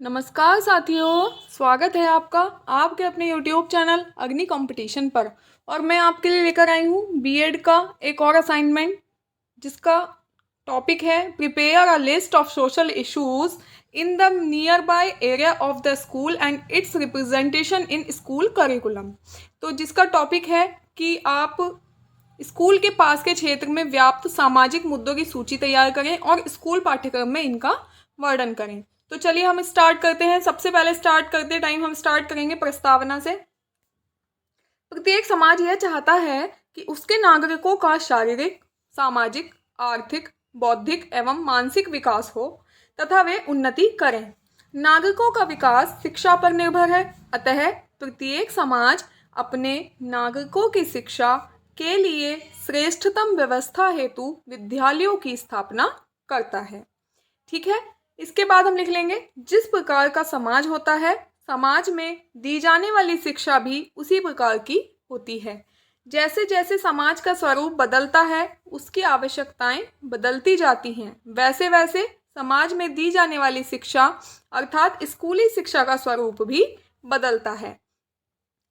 नमस्कार साथियों, स्वागत है आपका आपके अपने YouTube चैनल अग्नि कंपटीशन पर। और मैं आपके लिए लेकर आई हूँ बीएड का एक और असाइनमेंट, जिसका टॉपिक है prepare a list of social issues in the near by area of the school and it's representation in school curriculum. तो जिसका टॉपिक है कि आप स्कूल के पास के क्षेत्र में व्याप्त सामाजिक मुद्दों की सूची तैयार करें और स्कूल पाठ्यक्रम में इनका वर्णन करें। तो चलिए हम स्टार्ट करते हैं। सबसे पहले स्टार्ट करते टाइम हम स्टार्ट करेंगे प्रस्तावना से। प्रत्येक समाज यह चाहता है कि उसके नागरिकों का शारीरिक, सामाजिक, आर्थिक, बौद्धिक एवं मानसिक विकास हो तथा वे उन्नति करें। नागरिकों का विकास शिक्षा पर निर्भर है, अतः प्रत्येक समाज अपने नागरिकों की शिक्षा के लिए श्रेष्ठतम व्यवस्था हेतु विद्यालयों की स्थापना करता है। ठीक है, इसके बाद हम लिख लेंगे जिस प्रकार का समाज होता है, समाज में दी जाने वाली शिक्षा भी उसी प्रकार की होती है। जैसे जैसे समाज का स्वरूप बदलता है, उसकी आवश्यकताएं बदलती जाती हैं, वैसे वैसे समाज में दी जाने वाली शिक्षा अर्थात स्कूली शिक्षा का स्वरूप भी बदलता है।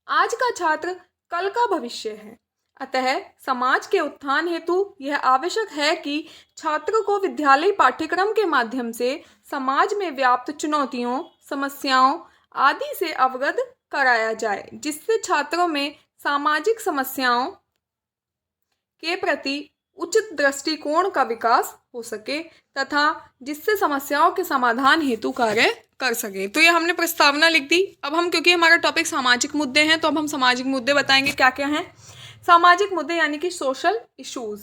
आज का छात्र कल का भविष्य है, अतः समाज के उत्थान हेतु यह आवश्यक है कि छात्रों को विद्यालय पाठ्यक्रम के माध्यम से समाज में व्याप्त चुनौतियों, समस्याओं आदि से अवगत कराया जाए, जिससे छात्रों में सामाजिक समस्याओं के प्रति उचित दृष्टिकोण का विकास हो सके तथा जिससे समस्याओं के समाधान हेतु कार्य कर सके। तो ये हमने प्रस्तावना लिख दी। अब हम, क्योंकि हमारा टॉपिक सामाजिक मुद्दे हैं, तो अब हम सामाजिक मुद्दे बताएंगे क्या क्या हैं। सामाजिक मुद्दे यानी कि सोशल इश्यूज।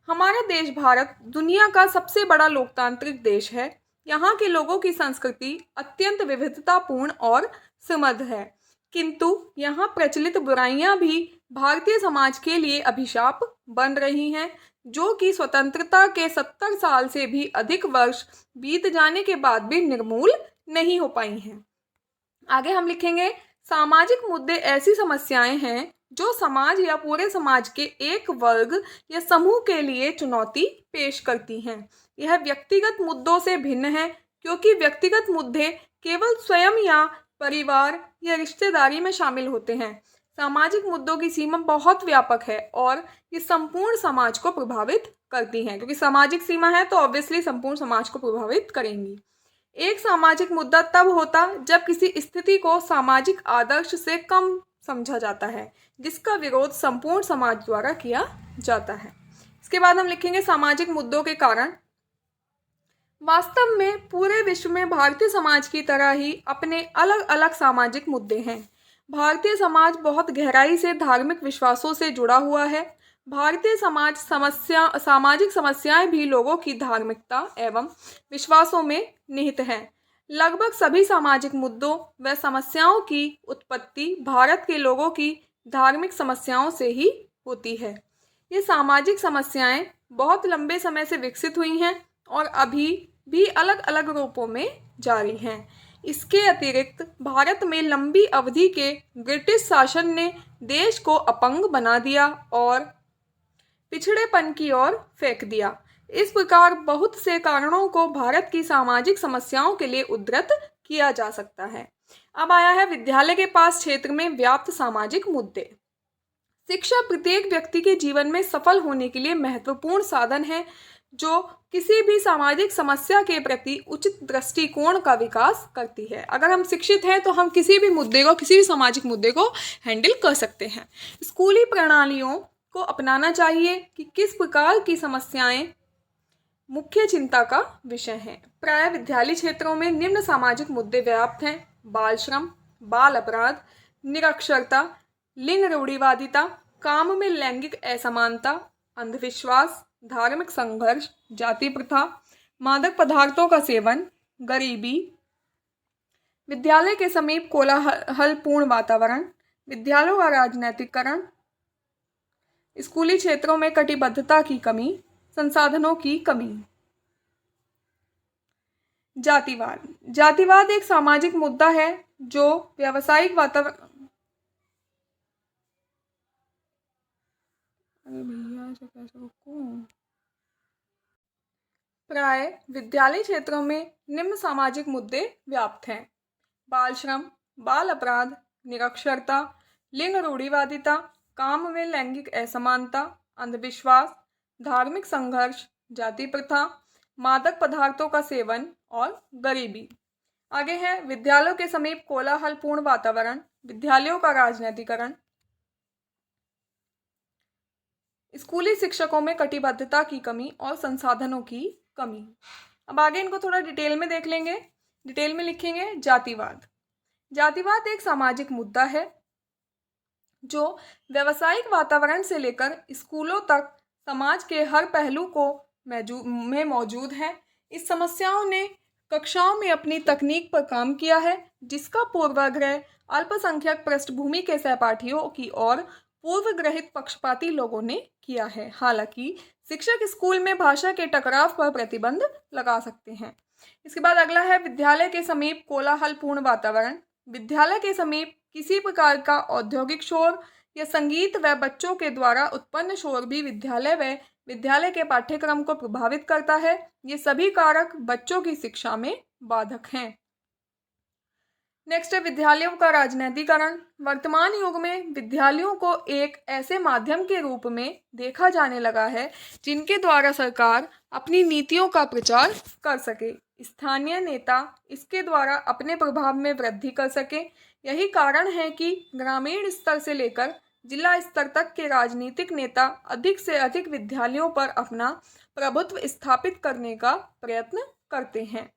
हमारा देश भारत दुनिया का सबसे बड़ा लोकतांत्रिक देश है। यहाँ के लोगों की संस्कृति अत्यंत विविधतापूर्ण और समृद्ध है, किंतु यहाँ प्रचलित बुराइयां भी भारतीय समाज के लिए अभिशाप बन रही हैं, जो कि स्वतंत्रता के 70 साल से भी अधिक वर्ष बीत जाने के बाद भी निर्मूल नहीं हो पाई हैं। आगे हम लिखेंगे सामाजिक मुद्दे ऐसी समस्याएं हैं जो समाज या पूरे समाज के एक वर्ग या समूह के लिए चुनौती पेश करती हैं। यह व्यक्तिगत मुद्दों से भिन्न है, क्योंकि व्यक्तिगत मुद्दे केवल स्वयं या परिवार या रिश्तेदारी में शामिल होते हैं। सामाजिक मुद्दों की सीमा बहुत व्यापक है और ये संपूर्ण समाज को प्रभावित करती हैं, क्योंकि सामाजिक सीमा है तो ऑब्वियसली संपूर्ण समाज को प्रभावित करेंगी। एक सामाजिक मुद्दा तब होता जब किसी स्थिति को सामाजिक आदर्श से कम समझा जाता है, जिसका विरोध संपूर्ण समाज द्वारा किया जाता है। इसके बाद हम लिखेंगे सामाजिक मुद्दों के कारण। वास्तव में पूरे विश्व में भारतीय समाज की तरह ही अपने अलग अलग सामाजिक मुद्दे हैं। भारतीय समाज बहुत गहराई से धार्मिक विश्वासों से जुड़ा हुआ है। भारतीय सामाजिक समस्याएं भी लोगों की धार्मिकता एवं विश्वासों में निहित हैं। लगभग सभी सामाजिक मुद्दों व समस्याओं की उत्पत्ति भारत के लोगों की धार्मिक समस्याओं से ही होती है। ये सामाजिक समस्याएं बहुत लंबे समय से विकसित हुई हैं और अभी भी अलग अलग रूपों में जारी हैं। इसके अतिरिक्त भारत में लंबी अवधि के ब्रिटिश शासन ने देश को अपंग बना दिया और पिछड़ेपन की ओर फेंक दिया। इस प्रकार बहुत से कारणों को भारत की सामाजिक समस्याओं के लिए उद्धृत किया जा सकता है। अब आया है विद्यालय के पास क्षेत्र में व्याप्त सामाजिक मुद्दे। शिक्षा प्रत्येक व्यक्ति के जीवन में सफल होने के लिए महत्वपूर्ण साधन है, जो किसी भी सामाजिक समस्या के प्रति उचित दृष्टिकोण का विकास करती है। अगर हम शिक्षित हैं तो हम किसी भी मुद्दे को, किसी भी सामाजिक मुद्दे को हैंडल कर सकते हैं। स्कूली प्रणालियों को अपनाना चाहिए कि किस प्रकार की समस्याएं मुख्य चिंता का विषय हैं। प्राय विद्यालय क्षेत्रों में निम्न सामाजिक मुद्दे व्याप्त हैं: बाल श्रम, बाल अपराध, निरक्षरता, लिंग रूढ़िवादिता, काम में लैंगिक असमानता, अंधविश्वास, धार्मिक संघर्ष, जाति प्रथा, मादक पदार्थों का सेवन, गरीबी, विद्यालय के समीप कोलाहलपूर्ण वातावरण, विद्यालयों का राजनीतिकरण, स्कूली क्षेत्रों में कटिबद्धता की कमी, संसाधनों की कमी। जातिवाद। जातिवाद एक सामाजिक मुद्दा है जो व्यावसायिक वातावरण प्राय विद्यालय क्षेत्रों में निम्न सामाजिक मुद्दे व्याप्त हैं: बाल श्रम, बाल अपराध, निरक्षरता, लिंग रूढ़िवादिता, काम में लैंगिक असमानता, अंधविश्वास, धार्मिक संघर्ष, जाति प्रथा, मादक पदार्थों का सेवन और गरीबी। आगे है विद्यालयों के समीप कोलाहलपूर्ण वातावरण, विद्यालयों का राजनीतिकरण, स्कूली शिक्षकों में कटिबद्धता की कमी और संसाधनों की कमी। अब आगे इनको थोड़ा डिटेल में देख लेंगे। डिटेल में लिखेंगे जातिवाद। जातिवाद एक सामाजिक मुद्दा है जो व्यावसायिक वातावरण से लेकर स्कूलों तक समाज के हर पहलू में मौजूद है। इस समस्याओं ने कक्षाओं में अपनी तकनीक पर काम किया है, जिसका पूर्वाग्रह अल्पसंख्यक पृष्ठभूमि के सहपाठियों की और पूर्वग्रहित पक्षपाती लोगों ने किया है। हालांकि शिक्षक स्कूल में भाषा के टकराव पर प्रतिबंध लगा सकते हैं। इसके बाद अगला है विद्यालय के समीप कोलाहलपूर्ण वातावरण। विद्यालय के समीप किसी प्रकार का औद्योगिक शोर या संगीत व बच्चों के द्वारा उत्पन्न शोर भी विद्यालय के पाठ्यक्रम को प्रभावित करता है। ये सभी कारक बच्चों की शिक्षा में बाधक हैं। नेक्स्ट है विद्यालयों का राजनीतिकरण। वर्तमान युग में विद्यालयों को एक ऐसे माध्यम के रूप में देखा जाने लगा है जिनके द्वारा सरकार अपनी नीतियों का प्रचार कर सके, स्थानीय नेता इसके द्वारा अपने प्रभाव में वृद्धि कर सके। यही कारण है कि ग्रामीण स्तर से लेकर जिला स्तर तक के राजनीतिक नेता अधिक से अधिक विद्यालयों पर अपना प्रभुत्व स्थापित करने का प्रयत्न करते हैं।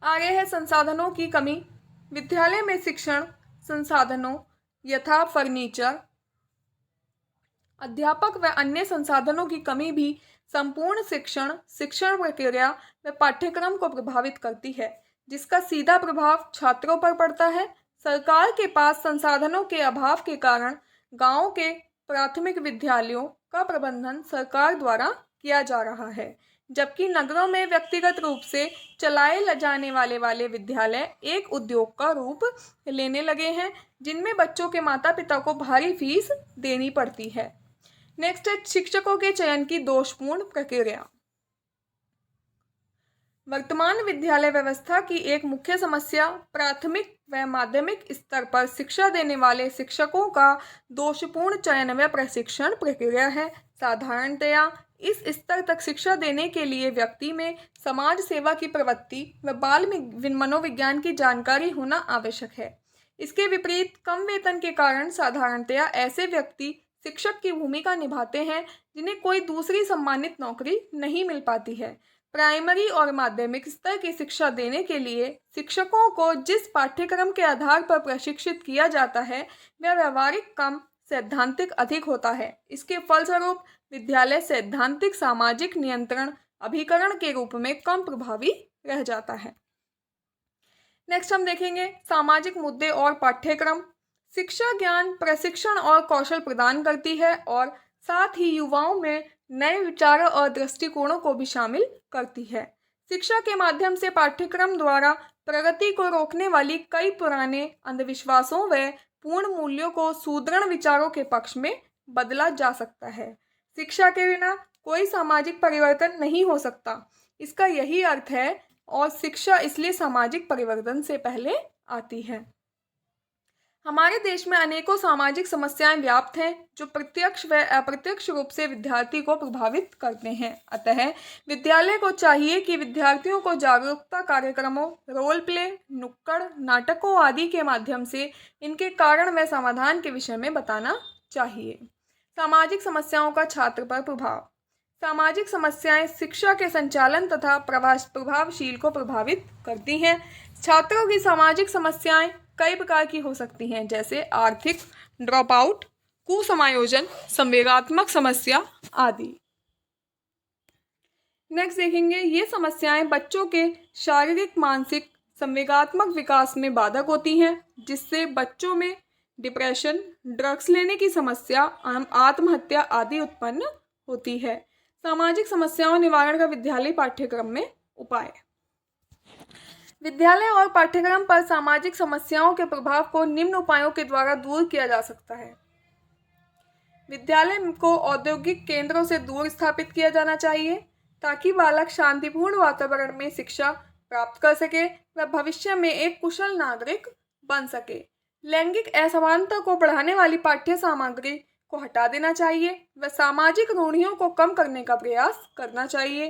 आगे है संसाधनों की कमी। विद्यालय में शिक्षण संसाधनों यथा फर्नीचर, अध्यापक व अन्य संसाधनों की कमी भी संपूर्ण शिक्षण प्रक्रिया व पाठ्यक्रम को प्रभावित करती है, जिसका सीधा प्रभाव छात्रों पर पड़ता है। सरकार के पास संसाधनों के अभाव के कारण गांवों के प्राथमिक विद्यालयों का प्रबंधन सरकार द्वारा किया जा रहा है, जबकि नगरों में व्यक्तिगत रूप से चलाए जाने वाले विद्यालय एक उद्योग का रूप लेने लगे हैं, जिनमें बच्चों के माता पिता को भारी फीस देनी पड़ती है। नेक्स्ट है शिक्षकों के चयन की दोषपूर्ण प्रक्रिया। वर्तमान विद्यालय व्यवस्था की एक मुख्य समस्या प्राथमिक व माध्यमिक स्तर पर शिक्षा देने वाले शिक्षकों का दोषपूर्ण चयन व प्रशिक्षण प्रक्रिया है। साधारणतया इस स्तर तक शिक्षा देने के लिए व्यक्ति में समाज सेवा की प्रवृत्ति व बाल मनोविज्ञान की जानकारी होना आवश्यक है। इसके विपरीत कम वेतन के कारण साधारणतया ऐसे व्यक्ति शिक्षक की भूमिका निभाते हैं जिन्हें कोई दूसरी सम्मानित नौकरी नहीं मिल पाती है। प्राइमरी और माध्यमिक स्तर की शिक्षा देने के लिए शिक्षकों को जिस पाठ्यक्रम के आधार पर प्रशिक्षित किया जाता है वह व्यवहारिक कम सैद्धांतिक अधिक होता है। इसके फलस्वरूप विद्यालय सैद्धांतिक सामाजिक नियंत्रण अभिकरण के रूप में कम प्रभावी रह जाता है। नेक्स्ट हम देखेंगे सामाजिक मुद्दे और पाठ्यक्रम। शिक्षा ज्ञान, प्रशिक्षण और कौशल प्रदान करती है और साथ ही युवाओं में नए विचारों और दृष्टिकोणों को भी शामिल करती है। शिक्षा के माध्यम से पाठ्यक्रम द्वारा प्रगति को रोकने वाली कई पुराने अंधविश्वासों व पूर्ण मूल्यों को सुदृढ़ विचारों के पक्ष में बदला जा सकता है। शिक्षा के बिना कोई सामाजिक परिवर्तन नहीं हो सकता, इसका यही अर्थ है, और शिक्षा इसलिए सामाजिक परिवर्तन से पहले आती है। हमारे देश में अनेकों सामाजिक समस्याएं व्याप्त हैं जो प्रत्यक्ष व अप्रत्यक्ष रूप से विद्यार्थी को प्रभावित करते हैं। अतः विद्यालय को चाहिए कि विद्यार्थियों को जागरूकता कार्यक्रमों, रोल प्ले, नुक्कड़ नाटकों आदि के माध्यम से इनके कारण व समाधान के विषय में बताना चाहिए। सामाजिक समस्याओं का छात्र पर प्रभाव। सामाजिक समस्याएं शिक्षा के संचालन तथा प्रभावशील को प्रभावित करती हैं। छात्रों की सामाजिक समस्याएं कई प्रकार की हो सकती हैं, जैसे आर्थिक, ड्रॉप आउट, कुसमायोजन, संवेगात्मक समस्या आदि। नेक्स्ट देखेंगे ये समस्याएं बच्चों के शारीरिक, मानसिक, संवेगात्मक विकास में बाधक होती हैं, जिससे बच्चों में डिप्रेशन, ड्रग्स लेने की समस्या, आत्महत्या आदि उत्पन्न होती है। सामाजिक समस्याओं निवारण का विद्यालय पाठ्यक्रम में उपाय। विद्यालय और पाठ्यक्रम पर सामाजिक समस्याओं के प्रभाव को निम्न उपायों के द्वारा दूर किया जा सकता है। विद्यालय को औद्योगिक केंद्रों से दूर स्थापित किया जाना चाहिए ताकि बालक शांतिपूर्ण वातावरण में शिक्षा प्राप्त कर सके व भविष्य में एक कुशल नागरिक बन सके। लैंगिक असमानता को बढ़ाने वाली पाठ्य सामग्री को हटा देना चाहिए व सामाजिक रूढ़ियों को कम करने का प्रयास करना चाहिए।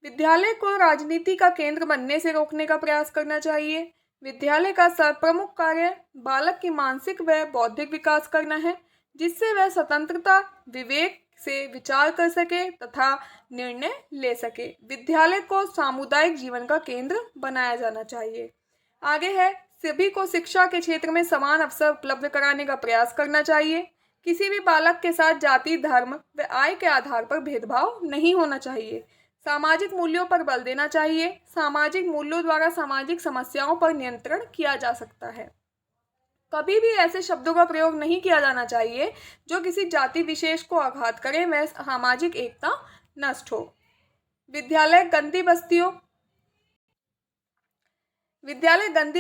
विद्यालय को राजनीति का केंद्र बनने से रोकने का प्रयास करना चाहिए। विद्यालय का सर्वप्रमुख कार्य बालक की मानसिक व बौद्धिक विकास करना है, जिससे वह स्वतंत्रता विवेक से विचार कर सके तथा निर्णय ले सके। विद्यालय को सामुदायिक जीवन का केंद्र बनाया जाना चाहिए। आगे है, सभी को शिक्षा के क्षेत्र में समान अवसर उपलब्ध कराने का प्रयास करना चाहिए। किसी भी बालक के साथ जाति, धर्म व आय के आधार पर भेदभाव नहीं होना चाहिए। सामाजिक मूल्यों पर बल देना चाहिए। सामाजिक मूल्यों द्वारा सामाजिक समस्याओं पर नियंत्रण किया जा सकता है। कभी भी ऐसे शब्दों का प्रयोग नहीं किया जाना चाहिए जो किसी जाति विशेष को आघात करे व सामाजिक एकता नष्ट हो। विद्यालय गंदी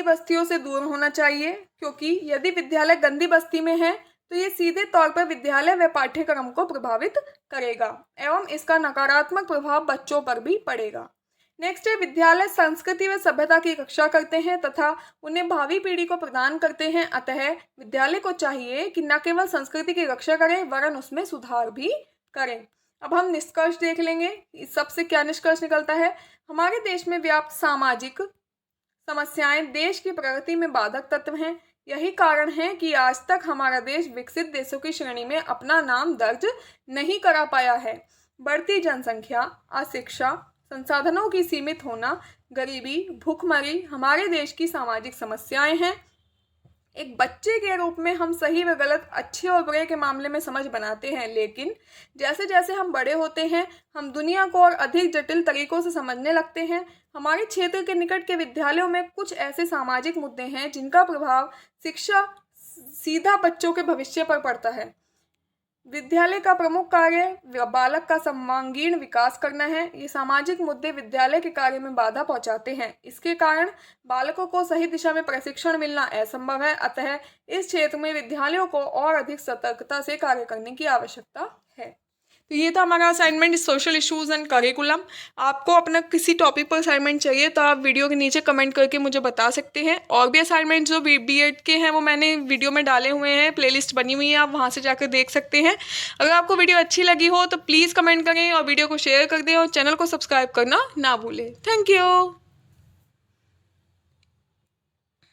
बस्तियों से दूर होना चाहिए, क्योंकि यदि विद्यालय गंदी बस्ती में है तो ये सीधे तौर पर विद्यालय व पाठ्यक्रम को प्रभावित करेगा एवं इसका नकारात्मक प्रभाव बच्चों पर भी पड़ेगा। नेक्स्ट है, विद्यालय संस्कृति व सभ्यता की रक्षा करते हैं तथा उन्हें भावी पीढ़ी को प्रदान करते हैं। अतः विद्यालय को चाहिए कि न केवल संस्कृति की रक्षा करें वरन उसमें सुधार भी करें। अब हम निष्कर्ष देख लेंगे, इस सबसे क्या निष्कर्ष निकलता है। हमारे देश में व्याप्त सामाजिक समस्याएं देश की प्रगति में बाधक तत्व हैं। यही कारण है कि आज तक हमारा देश विकसित देशों की श्रेणी में अपना नाम दर्ज नहीं करा पाया है। बढ़ती जनसंख्या, अशिक्षा, संसाधनों की सीमित होना, गरीबी, भूखमरी हमारे देश की सामाजिक समस्याएं हैं। एक बच्चे के रूप में हम सही व गलत, अच्छे और बुरे के मामले में समझ बनाते हैं, लेकिन जैसे जैसे हम बड़े होते हैं हम दुनिया को और अधिक जटिल तरीकों से समझने लगते हैं। हमारे क्षेत्र के निकट के विद्यालयों में कुछ ऐसे सामाजिक मुद्दे हैं जिनका प्रभाव शिक्षा सीधा बच्चों के भविष्य पर पड़ता है। विद्यालय का प्रमुख कार्य बालक का सर्वांगीण विकास करना है। ये सामाजिक मुद्दे विद्यालय के कार्य में बाधा पहुंचाते हैं। इसके कारण बालकों को सही दिशा में प्रशिक्षण मिलना असंभव है। अतः इस क्षेत्र में विद्यालयों को और अधिक सतर्कता से कार्य करने की आवश्यकता है। तो ये था हमारा assignment, social issues and curriculum. आपको अपना किसी टॉपिक पर असाइनमेंट चाहिए तो आप वीडियो के नीचे कमेंट करके मुझे बता सकते हैं। और भी असाइनमेंट जो बीएड के हैं वो मैंने वीडियो में डाले हुए हैं, प्लेलिस्ट बनी हुई है, आप वहाँ से जाकर देख सकते हैं। अगर आपको वीडियो अच्छी लगी हो तो प्लीज़ कमेंट करें और वीडियो को शेयर कर दें और चैनल को सब्सक्राइब करना ना भूलें। Thank you.